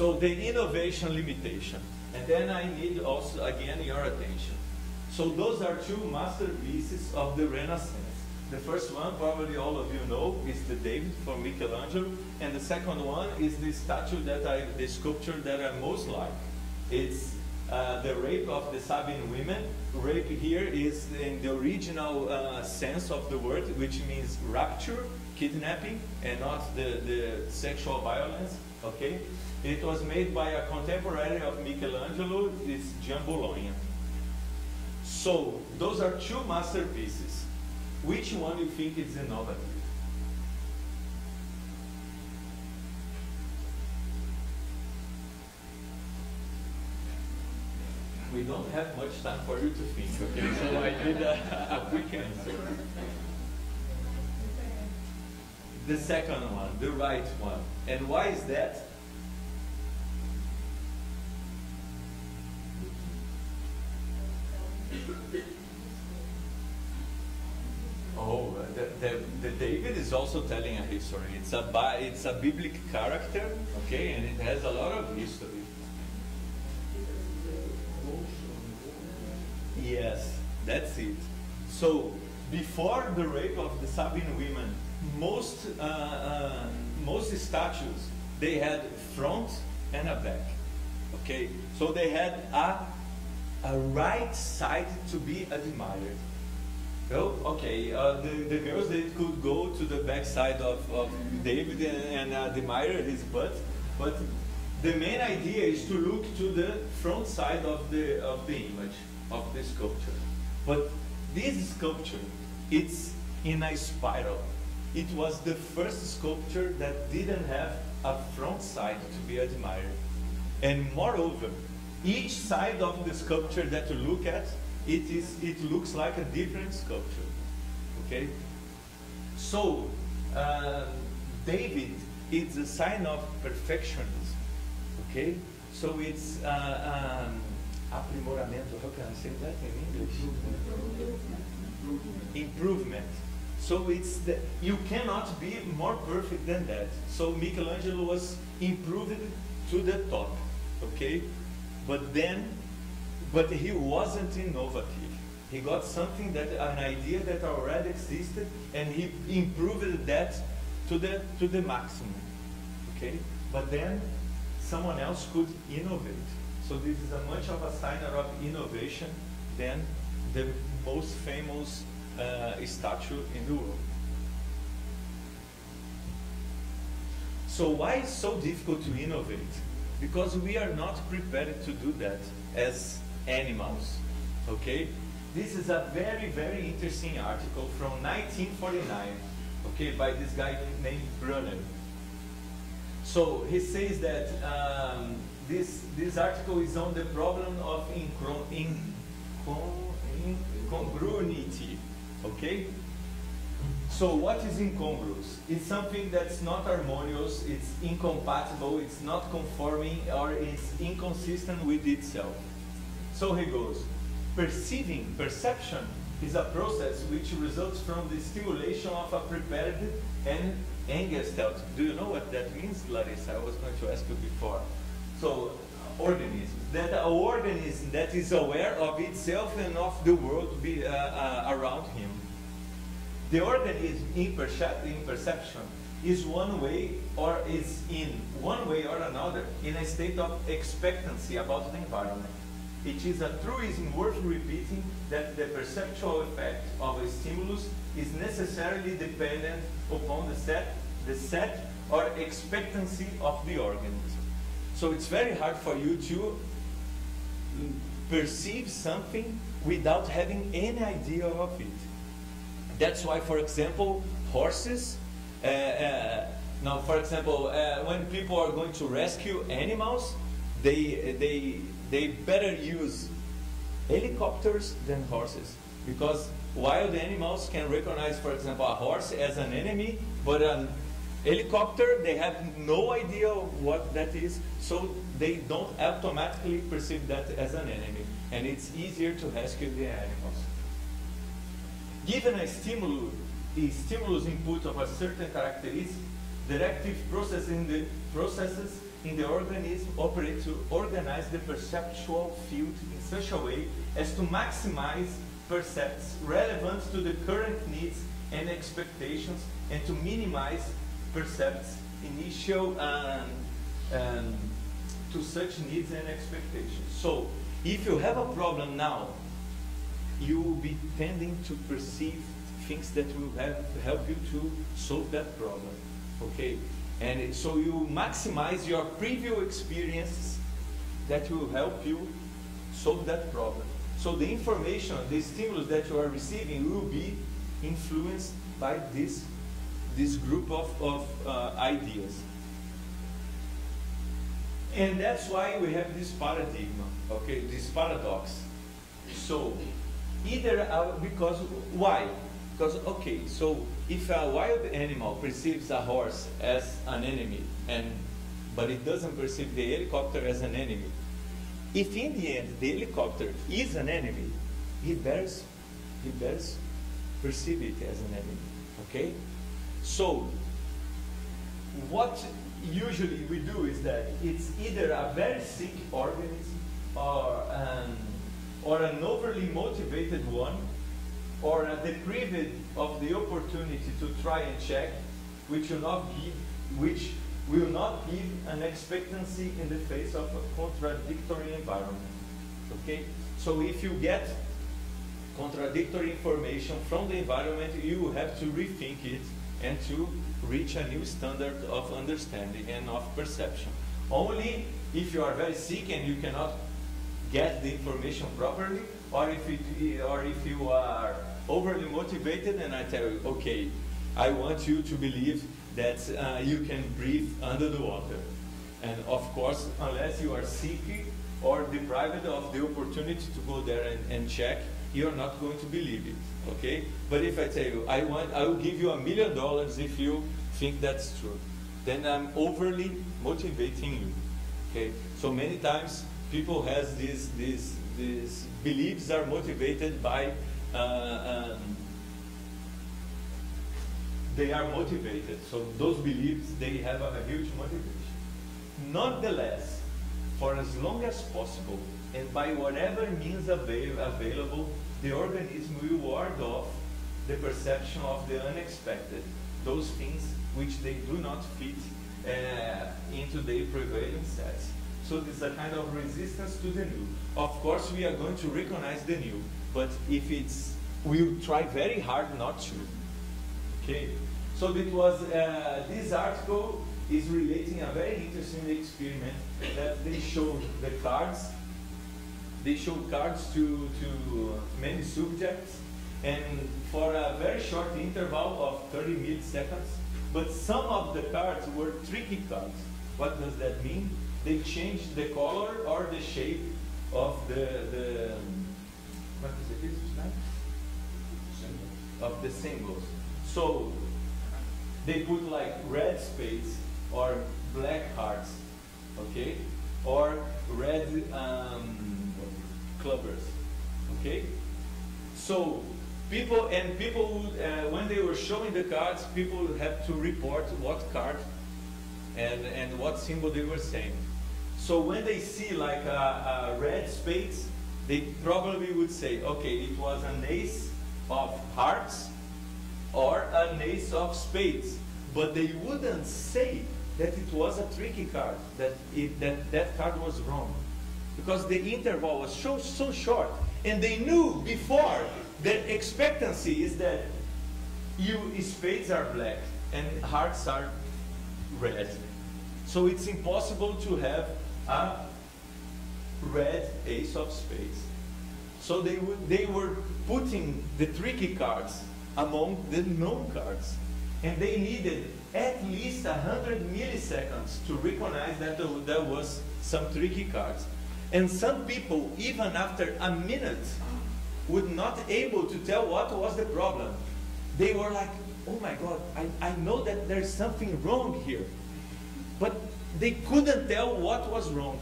So the innovation limitation. And then I need also, again, your attention. So those are two masterpieces of the Renaissance. The first one, probably all of you know, is the David from Michelangelo. And the second one is the statue the sculpture that I most like. It's the rape of the Sabine women. Rape here is in the original sense of the word, which means rapture, kidnapping, and not the sexual violence, okay? It was made by a contemporary of Michelangelo, it's Giambologna. So, those are two masterpieces. Which one you think is innovative? We don't have much time for you to think, okay? So I need a quick answer. The second one, the right one. And why is that? Oh, the David is also telling a history. It's a biblical character, okay, and it has a lot of history. Yes, that's it. So before the rape of the Sabine women, most statues, they had front and a back. Okay, so they had a right side to be admired. Oh, okay, the girls, they could go to the back side of David and admire his butt, but the main idea is to look to the front side of the image, of the sculpture. But this sculpture, it's in a spiral. It was the first sculpture that didn't have a front side to be admired. And moreover, each side of the sculpture that you look at, it looks like a different sculpture, okay? So, David, it's a sign of perfectionism, okay? So it's aprimoramento, how can I say that in English? Improvement. So it's you cannot be more perfect than that. So Michelangelo was improved to the top, okay? But he wasn't innovative. He got something an idea that already existed, and he improved that to the maximum, okay? But then someone else could innovate. So this is a much of a sign of innovation than the most famous statue in the world. So why is it so difficult to innovate? Because we are not prepared to do that as animals, okay? This is a very, very interesting article from 1949, okay, by this guy named Brunner. So he says that this article is on the problem of incongruity, okay? So what is incongruous? It's something that's not harmonious, it's incompatible, it's not conforming, or it's inconsistent with itself. So he goes, perception is a process which results from the stimulation of a prepared and gestalt. Do you know what that means, Larissa? I was going to ask you before. So, organism. That an organism that is aware of itself and of the world around him. The organism in perception is one way or is in one way or another in a state of expectancy about the environment. It is a truism worth repeating that the perceptual effect of a stimulus is necessarily dependent upon the set or expectancy of the organism. So it's very hard for you to perceive something without having any idea of it. That's why, for example, horses, now for example, when people are going to rescue animals, they better use helicopters than horses, because wild animals can recognize, for example, a horse as an enemy, but an helicopter, they have no idea what that is, so they don't automatically perceive that as an enemy, and it's easier to rescue the animals. Given a stimulus input of a certain characteristic, directive processes in the organism operate to organize the perceptual field in such a way as to maximize percepts relevant to the current needs and expectations, and to minimize percepts initial to such needs and expectations. So, if you have a problem now, you will be tending to perceive things that will help you to solve that problem, okay? And so you maximize your previous experiences that will help you solve that problem. So the information, the stimulus that you are receiving will be influenced by this group of ideas. And that's why we have this paradigm, okay, this paradox. So, either, because, why? Because, okay, so if a wild animal perceives a horse as an enemy, but it doesn't perceive the helicopter as an enemy, if in the end the helicopter is an enemy, he better perceive it as an enemy, okay? So, what usually we do is that it's either a very sick organism or an overly motivated one, or a deprived of the opportunity to try and check, which will not give an expectancy in the face of a contradictory environment. Okay? So if you get contradictory information from the environment, you have to rethink it and to reach a new standard of understanding and of perception. Only if you are very sick and you cannot get the information properly, or if you are overly motivated and I tell you, okay, I want you to believe that you can breathe under the water. And of course, unless you are sick or deprived of the opportunity to go there and check, you're not going to believe it, okay? But if I tell you, I will give you $1 million if you think that's true, then I'm overly motivating you, okay? So many times people has these beliefs are motivated by, they are motivated, so those beliefs, they have a huge motivation. Nonetheless, for as long as possible, and by whatever means available, the organism will ward off the perception of the unexpected, those things which they do not fit into the prevailing sets. So this is a kind of resistance to the new. Of course, we are going to recognize the new, but if it's, we'll try very hard not to. Okay. So it was this article is relating a very interesting experiment that they showed the cards. They showed cards to many subjects, and for a very short interval of 30 milliseconds. But some of the cards were tricky cards. What does that mean? They changed the color or the shape of the what is it? Of the symbols. So they put like red spades or black hearts, okay, or red clubbers, okay. So people when they were showing the cards, people had to report what card and what symbol they were saying. So when they see like a red spades, they probably would say, okay, it was an ace of hearts or an ace of spades, but they wouldn't say that it was a tricky card, that card was wrong, because the interval was so short, and they knew before that expectancy is that spades are black and hearts are red, so it's impossible to have a red ace of spades. So they were putting the tricky cards among the known cards, and they needed at least 100 milliseconds to recognize that there was some tricky cards. And some people, even after a minute, would not able to tell what was the problem. They were like, oh my God, I know that there's something wrong here. But they couldn't tell what was wrong,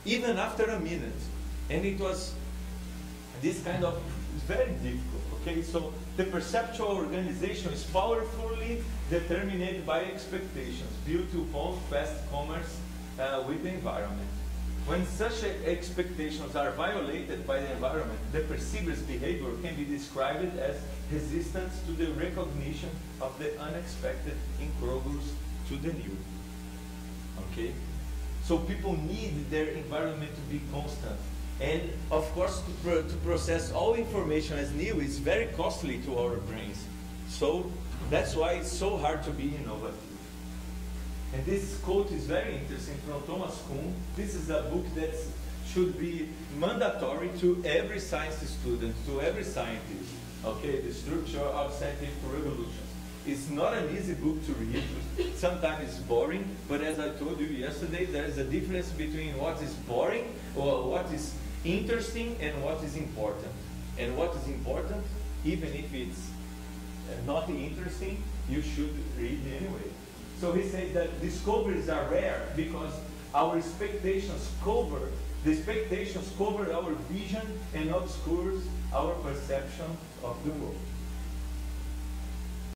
even after a minute. And it was this kind of, very difficult, okay? So the perceptual organization is powerfully determined by expectations, built upon past commerce with the environment. When such expectations are violated by the environment, the perceiver's behavior can be described as resistance to the recognition of the unexpected incongruous to the new. Okay? So people need their environment to be constant. And of course, to process all information as new is very costly to our brains. So that's why it's so hard to be innovative. And this quote is very interesting from Thomas Kuhn. This is a book that should be mandatory to every science student, to every scientist. Okay, The Structure of Scientific Revolutions. It's not an easy book to read. Sometimes it's boring, but as I told you yesterday, there is a difference between what is boring or what is interesting and what is important. And what is important, even if it's not interesting, you should read anyway. So he says that discoveries are rare because our expectations cover, the expectations cover our vision and obscures our perception of the world.